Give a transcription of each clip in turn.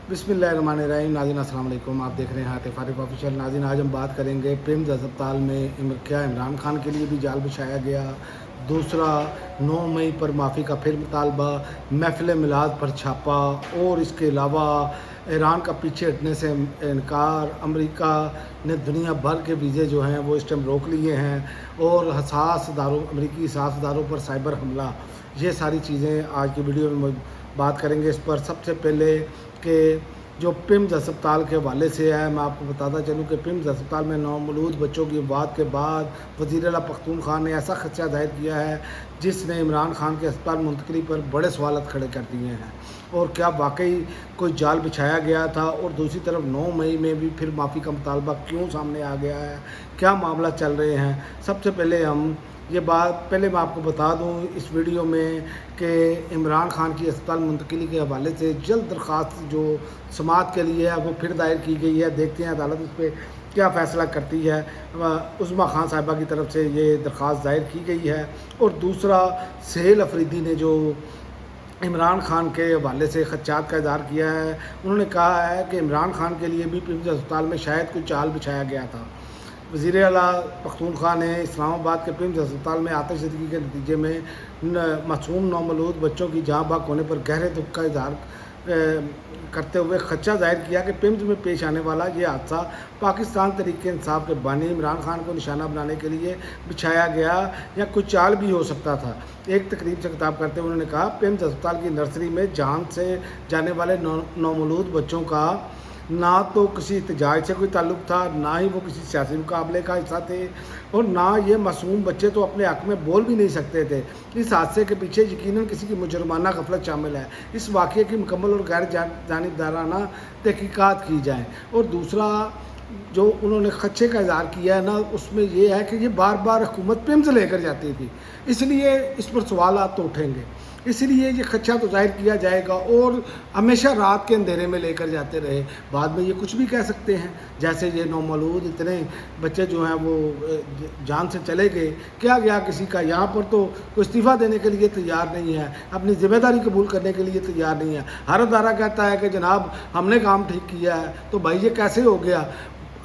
बिस्मिल्लाहिर्रहमानिर्रहीम। नाज़रीन अस्सलाम वालेकुम। आप देख रहे हैं आतिफ आरिफ ऑफिशियल। नाज़रीन आज हम बात करेंगे प्रेमज़ अस्पताल में क्या इमरान खान के लिए भी जाल बिछाया गया। दूसरा, 9 मई पर माफ़ी का फिर मुतालबा, महफिल मिलाद पर छापा और इसके अलावा ईरान का पीछे हटने से इनकार। अमेरिका ने दुनिया भर के वीज़े जो हैं वो इस टाइम रोक लिए हैं और अमेरिकी हसास इदारों पर साइबर हमला। ये सारी चीज़ें आज की वीडियो में बात करेंगे। इस पर सबसे पहले कि जो पिम्स अस्पताल के हवाले से है, मैं आपको बताता चलूँ कि पिम्स अस्पताल में नौमौलूद बच्चों की वाद के बाद वज़ीर आला पख्तूनख्वा ने ऐसा खदशा जाहिर किया है जिसने इमरान खान के अस्पताल मुंतकली पर बड़े सवालत खड़े कर दिए हैं। और क्या वाकई कोई जाल बिछाया गया था? और दूसरी तरफ 9 मई में भी फिर माफ़ी का मुतालबा क्यों सामने आ गया है? क्या मामला चल रहे हैं? सबसे पहले मैं आपको बता दूं इस वीडियो में कि इमरान खान की अस्पताल मुंतकिली के हवाले से जल्द दरख्वास्त जो समाअत के लिए है वो फिर दायर की गई है। देखते हैं अदालत उस पर क्या फ़ैसला करती है। उस्मा खान साहिबा की तरफ से ये दरख्वास्त दायर की गई है। और दूसरा, सहेल अफरीदी ने जो इमरान खान के हवाले से खदशात का इज़हार किया है। उन्होंने कहा है कि इमरान खान के लिए भी पिम्स अस्पताल में शायद कोई चाल बिछाया गया था। वज़ीर आला पख्तूनख्वा ने इस्लामाबाद के पिम्स अस्पताल में आतिशज़दगी के नतीजे में मासूम नौमौलूद बच्चों की जहाँ बहक होने पर गहरे दुख का इज़हार करते हुए खदशा जाहिर किया कि पिम्स में पेश आने वाला ये हादसा पाकिस्तान तहरीक इंसाफ के बानी इमरान खान को निशाना बनाने के लिए बिछाया गया या कुछ चाल भी हो सकता था। एक तकरीब से खिताब करते हुए उन्होंने कहा, पिम्स अस्पताल की नर्सरी में जान से जाने वाले नौमौलूद बच्चों का ना तो किसी एहतजाज से कोई ताल्लुक़ था, ना ही वो किसी सियासी मुकाबले का हिस्सा थे और ना ये मासूम बच्चे तो अपने हक़ में बोल भी नहीं सकते थे। इस हादसे के पीछे यकीनन किसी की मुजरमाना गफलत शामिल है। इस वाक़ये की मुकम्मल और गैर जानिबदाराना तहक़ीक़ात की जाए। और दूसरा जो उन्होंने खदशे का इज़हार किया है ना, उसमें ये है कि ये बार बार हुकूमत पिम्स लेकर जाती थी, इसलिए इस पर सवालात तो उठेंगे, इसलिए ये खदशा तो जाहिर किया जाएगा। और हमेशा रात के अंधेरे में लेकर जाते रहे, बाद में ये कुछ भी कह सकते हैं। जैसे ये नौमौलूद इतने बच्चे जो हैं वो जान से चले गए, क्या गया किसी का? यहाँ पर तो कोई इस्तीफ़ा देने के लिए तैयार नहीं है, अपनी ज़िम्मेदारी कबूल करने के लिए तैयार नहीं है। हर अदारा कहता है कि जनाब हमने काम ठीक किया है, तो भाई ये कैसे हो गया?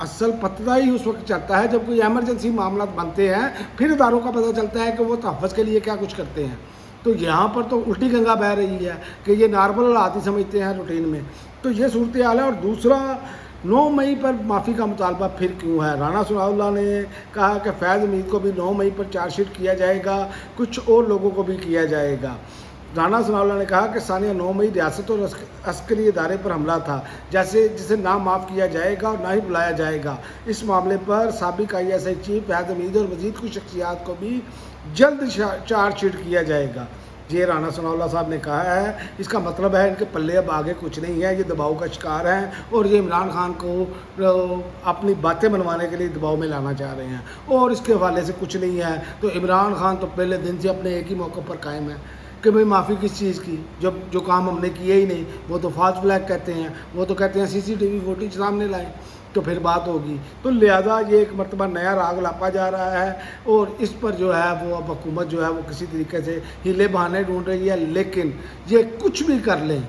असल पता ही उस वक्त चलता है जब कोई एमरजेंसी मामला बनते हैं, फिर इदारों का पता चलता है कि वो तहफ़्फ़ुज़ के लिए क्या कुछ करते हैं। तो यहाँ पर तो उल्टी गंगा बह रही है कि ये नॉर्मल हालात ही समझते हैं रूटीन में। तो ये सूरत हाल है। और दूसरा, 9 मई पर माफ़ी का मुतालबा फिर क्यों है? राना सनाउल्लाह ने कहा कि फैज़ हमीद को भी 9 मई पर चार्जशीट किया जाएगा, कुछ और लोगों को भी किया जाएगा। राना सनाउल्लाह ने कहा कि सानिया 9 मई रियासत और अस्करी इदारे पर हमला था, जिसे ना माफ़ किया जाएगा और ना ही बुलाया जाएगा। इस मामले पर साबिक ISI चीफ फैज़ हमीद और मज़ीद कुछ शख्सियात को भी जल्द चार्जशीट किया जाएगा। ये राना सनाउल्लाह साहब ने कहा है। इसका मतलब है इनके पल्ले अब आगे कुछ नहीं है, ये दबाव का शिकार हैं और ये इमरान खान को अपनी बातें बनवाने के लिए दबाव में लाना चाह रहे हैं और इसके हवाले से कुछ नहीं है। तो इमरान खान तो पहले दिन से अपने एक ही मौके पर कायम है कि भाई माफ़ी किस चीज़ की, जब जो काम हमने किए ही नहीं। वो तो फास्ट फ्लैग कहते हैं, वो तो कहते हैं CCTV फुटेज सामने लाएं तो फिर बात होगी। तो लिहाजा ये एक मरतबा नया राग लापा जा रहा है और इस पर जो है वो अब हुकूमत जो है वो किसी तरीके से हीले बहाने ढूंढ रही है। लेकिन ये कुछ भी कर लें,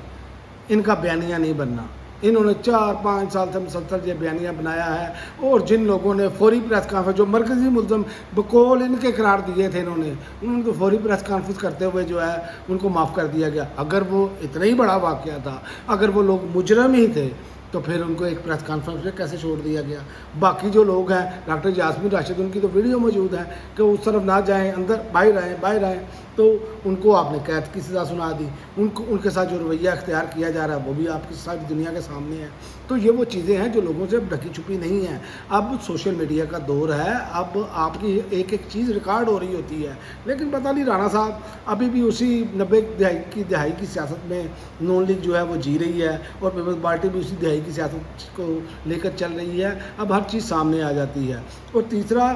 इनका बयानिया नहीं बनना। इन्होंने 4-5 साल से मुसलसल ये बयानिया बनाया है और जिन लोगों ने फौरी प्रेस कॉन्फ्रेंस, जो मरकज़ी मुल्ज़म बकौल इनके करार दिए थे उन्होंने तो फौरी प्रेस कॉन्फ्रेंस करते हुए जो है उनको माफ़ कर दिया गया। अगर वो इतना ही बड़ा वाक़या था, अगर वो लोग मुजरम ही थे, तो फिर उनको एक प्रेस कॉन्फ्रेंस में कैसे छोड़ दिया गया? बाकी जो लोग हैं, डॉक्टर यास्मीन राशिद, उनकी तो वीडियो मौजूद है कि उस तरफ ना जाएं, अंदर बाहर आएँ, तो उनको आपने कैद की सज़ा सुना दी। उनके साथ जो रवैया अख्तियार किया जा रहा है वो भी आपकी सारी दुनिया के सामने है। तो ये वो चीज़ें हैं जो लोगों से ढकी छुपी नहीं हैं। अब सोशल मीडिया का दौर है, अब आपकी एक एक चीज़ रिकॉर्ड हो रही होती है। लेकिन पता नहीं राना साहब अभी भी उसी 90 की दहाई की सियासत में नून लीग जो है वो जी रही है और पीपल्स पार्टी भी उसी दहाई की सियासत को लेकर चल रही है। अब हर चीज़ सामने आ जाती है। और तीसरा,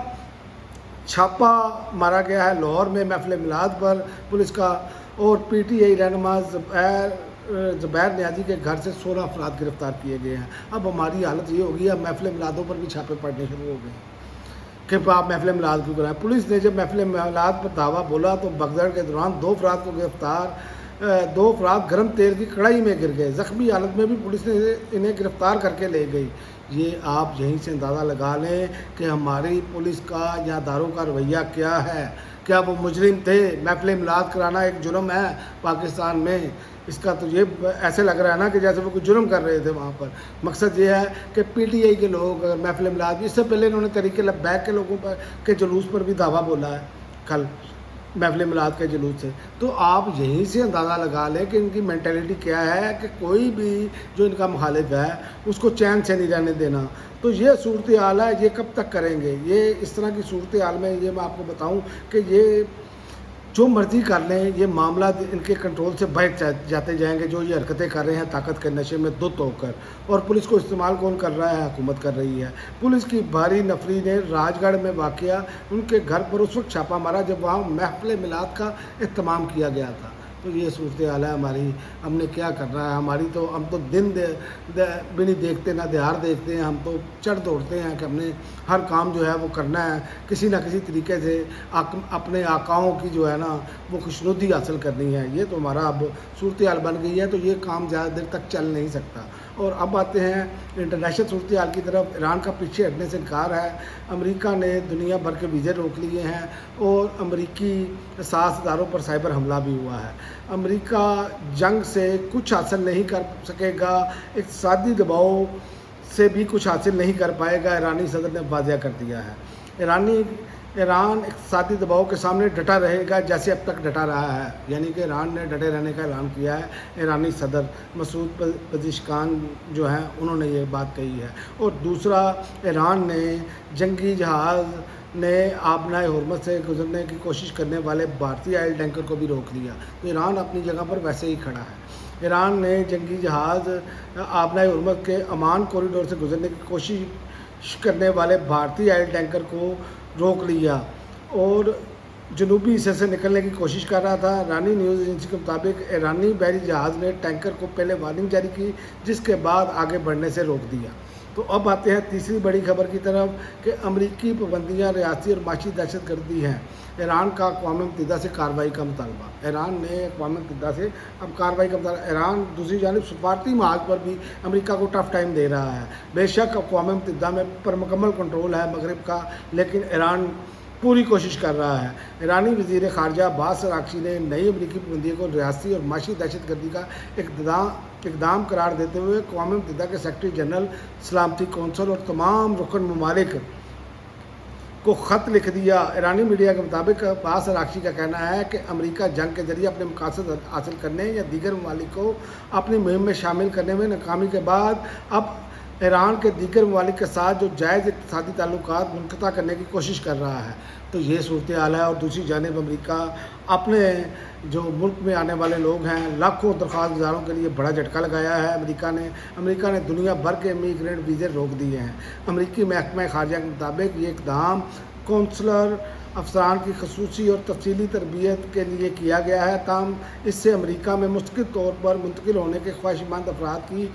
छापा मारा गया है लाहौर में महफिल मिलाद पर पुलिस का और PTI रहनुमा ज़ुबैर नियाज़ी के घर से 16 अफराद गिरफ्तार किए गए हैं। अब हमारी हालत ये होगी, अब महफिल मिलादों पर भी छापे पड़ने शुरू हो गए कि आप महफिल मिलाद क्यों कराएं। पुलिस ने जब महफिल मिलाद पर दावा बोला तो भगदड़ के दौरान 2 अफराद को गिरफ्तार दो अफराद गर्म तेल की कढ़ाई में गिर गए। ज़ख्मी हालत में भी पुलिस ने इन्हें गिरफ़्तार करके ले गई। ये आप यहीं से अंदाज़ा लगा लें कि हमारी पुलिस का या दारों का रवैया क्या है। क्या वो मुजरिम थे? महफ़िल मिलाद कराना एक जुर्म है पाकिस्तान में। इसका तो ये ऐसे लग रहा है ना कि जैसे वो कोई जुर्म कर रहे थे वहाँ पर। मकसद ये है कि पीटीआई के लोग अगर महफ़िल मिलाद, इससे पहले इन्होंने तहरीक लब्बैक के लोगों पर के जुलूस पर भी दावा बोला है कल महफ़िल मिलाद के जुलूस से। तो आप यहीं से अंदाज़ा लगा लें कि इनकी मेंटालिटी क्या है कि कोई भी जो इनका मुखालिफ है उसको चैन से नहीं रहने देना। तो ये सूरत हाल है, ये कब तक करेंगे? ये इस तरह की सूरत हाल में ये मैं आपको बताऊं कि ये जो मर्ज़ी कर लें, ये मामला इनके कंट्रोल से बाहर जाते जाएंगे। जो ये हरकतें कर रहे हैं ताकत के नशे में धुत होकर, और पुलिस को इस्तेमाल कौन कर रहा है? हुकूमत कर रही है। पुलिस की भारी नफरी ने राजगढ़ में वाक़या उनके घर पर उस वक्त छापा मारा जब वहाँ महफ़िल मिलाद का एहतमाम किया गया था। तो ये सूरत हाल है हमारी। हमने क्या करना है? हम तो दिन भी नहीं देखते, ना दिहाड़ देखते हैं। हम तो चढ़ दौड़ते हैं कि हमने हर काम जो है वो करना है, किसी ना किसी तरीके से अपने आकाओं की जो है ना वो खुशनुदी हासिल करनी है। ये तो हमारा अब सूरत हाल बन गई है। तो ये काम ज़्यादा देर तक चल नहीं सकता। और अब आते हैं इंटरनेशनल सूरत हाल की तरफ। ईरान का पीछे हटने से इनकार है। अमेरिका ने दुनिया भर के वीज़े रोक लिए हैं और अमेरिकी साझेदारों पर साइबर हमला भी हुआ है। अमेरिका जंग से कुछ हासिल नहीं कर सकेगा, इक़्तिसादी दबाव से भी कुछ हासिल नहीं कर पाएगा, ईरानी सदर ने वाज़ेह कर दिया है। ईरान इक़्तिसादी दबाव के सामने डटा रहेगा जैसे अब तक डटा रहा है। यानी कि ईरान ने डटे रहने का ऐलान किया है। ईरानी सदर मसूद पज़ेश्कियान जो हैं उन्होंने ये बात कही है। और दूसरा, ईरान ने जंगी जहाज़ ने आबनाए हुर्मत से गुजरने की कोशिश करने वाले भारतीय ऑयल टैंकर को भी रोक दिया। तो ईरान अपनी जगह पर वैसे ही खड़ा है। ईरान ने जंगी जहाज़ आबनाए हुर्मत के अमान कॉरिडोर से गुजरने की कोशिश करने वाले भारतीय ऑयल टैंकर को रोक लिया और जनूबी हिस्से से निकलने की कोशिश कर रहा था। ईरानी न्यूज़ एजेंसी के मुताबिक ईरानी बहरी जहाज़ ने टैंकर को पहले वार्निंग जारी की, जिसके बाद आगे बढ़ने से रोक दिया। तो अब आते हैं तीसरी बड़ी खबर की तरफ कि अमरीकी पाबंदियाँ रियासी और माशी दहशतगर्दी हैं। ईरान का अक़वाम मुत्तहिदा से कार्रवाई का मुतालबा। ईरान ने अक़वाम मुत्तहिदा से अब कार्रवाई का मुतालबा। ईरान दूसरी जानिब सफारती महाज पर भी अमेरिका को टफ टाइम दे रहा है। बेशक अक़वाम मुत्तहिदा में पर मुकम्मल कंट्रोल है मगरब का, लेकिन ईरान पूरी कोशिश कर रहा है। ईरानी वज़ीर ख़ारजा अब्बास अराग़ची ने नई अमरीकी पाबंदियों को रियासी और माशी दहशतगर्दी का इक़दाम करार देते हुए अक़वाम मुत्तहिदा के सेक्रेटरी जनरल सलामती कौंसिल और तमाम रुकन ममालिक को ख़त लिख दिया। ईरानी मीडिया के मुताबिक अब्बास अराग़ची का कहना है कि अमेरिका जंग के जरिए अपने मकासद हासिल करने या दीगर ममालिक को अपनी मुहिम में शामिल करने में नाकामी के बाद अब ईरान के दीगर ममालिक के साथ जो जायज़ इक़्तिसादी ताल्लुकात मुनक़ता करने की कोशिश कर रहा है। तो ये सूरत हाल है। और दूसरी जानिब अमेरिका अपने जो मुल्क में आने वाले लोग हैं, लाखों दरख्वास्त गुजारों के लिए बड़ा झटका लगाया है। अमेरिका ने दुनिया भर के इमिग्रेंट वीज़े रोक दिए हैं। अमेरिकी महकमा ख़ारजा के मुताबिक ये इक़दाम कौंसलर अफसरान की खसूसी और तफसीली तरबियत के लिए किया गया है। ताहम इससे अमेरिका में मुस्तकिल तौर पर मुंतकिल होने के ख्वाहिशमंद अफराद की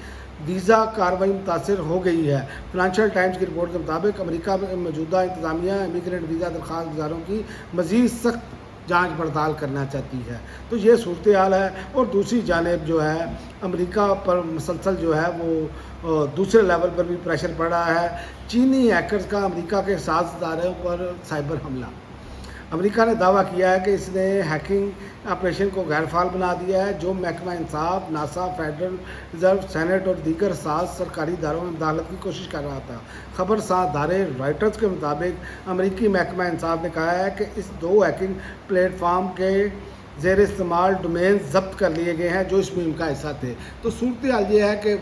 वीज़ा कार्रवाई मुतासर हो गई है। फ़ाइनेंशियल टाइम्स की रिपोर्ट के मुताबिक अमेरिका में मौजूदा इंतज़ामिया इमिग्रेंट वीज़ा दरख्वास्त गुजारों की मज़ीद सख्त जांच पड़ताल करना चाहती है। तो ये सूरत हाल है। और दूसरी जानिब जो है अमेरिका पर मुसलसल जो है वो दूसरे लेवल पर भी प्रेशर पड़ रहा है। चीनी हैकर्स का अमेरिका के साझेदारों पर साइबर हमला। अमेरिका ने दावा किया है कि इसने हैकिंग ऑपरेशन को गैरफाल बना दिया है, जो महकमा इंसाफ, नासा, फेडरल रिजर्व, सेनेट और दीगर सात सरकारी इदारों में अदालत की कोशिश कर रहा था। खबर साझेदारे रॉयटर्स के मुताबिक अमेरिकी महकमा इंसाफ ने कहा है कि इस दो हैकिंग प्लेटफार्म के ज़ेर इस्तेमाल डोमेन जब्त कर लिए गए हैं जो इस मुहिम का हिस्सा थे। तो सूरत हाल ये है कि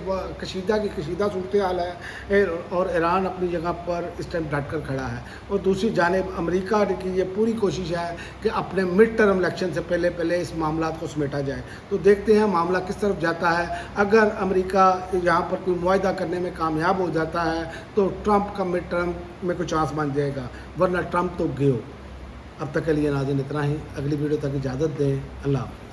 कशीदा सूरत हाल है और ईरान अपनी जगह पर इस टाइम डट कर खड़ा है। और दूसरी जानिब अमेरिका की ये पूरी कोशिश है कि अपने मिड टर्म इलेक्शन से पहले इस मामला को समेटा जाए। तो देखते हैं मामला किस तरफ जाता है। अगर अमेरिका यहाँ पर कोई मुआहदा करने में कामयाब हो जाता है तो ट्रंप का मिड टर्म में कोई चांस बन जाएगा, वरना ट्रंप तो गयो। अब तक के लिए नाज़रीन इतना ही। अगली वीडियो तक इजाज़त दें। अल्लाह हाफ़िज़।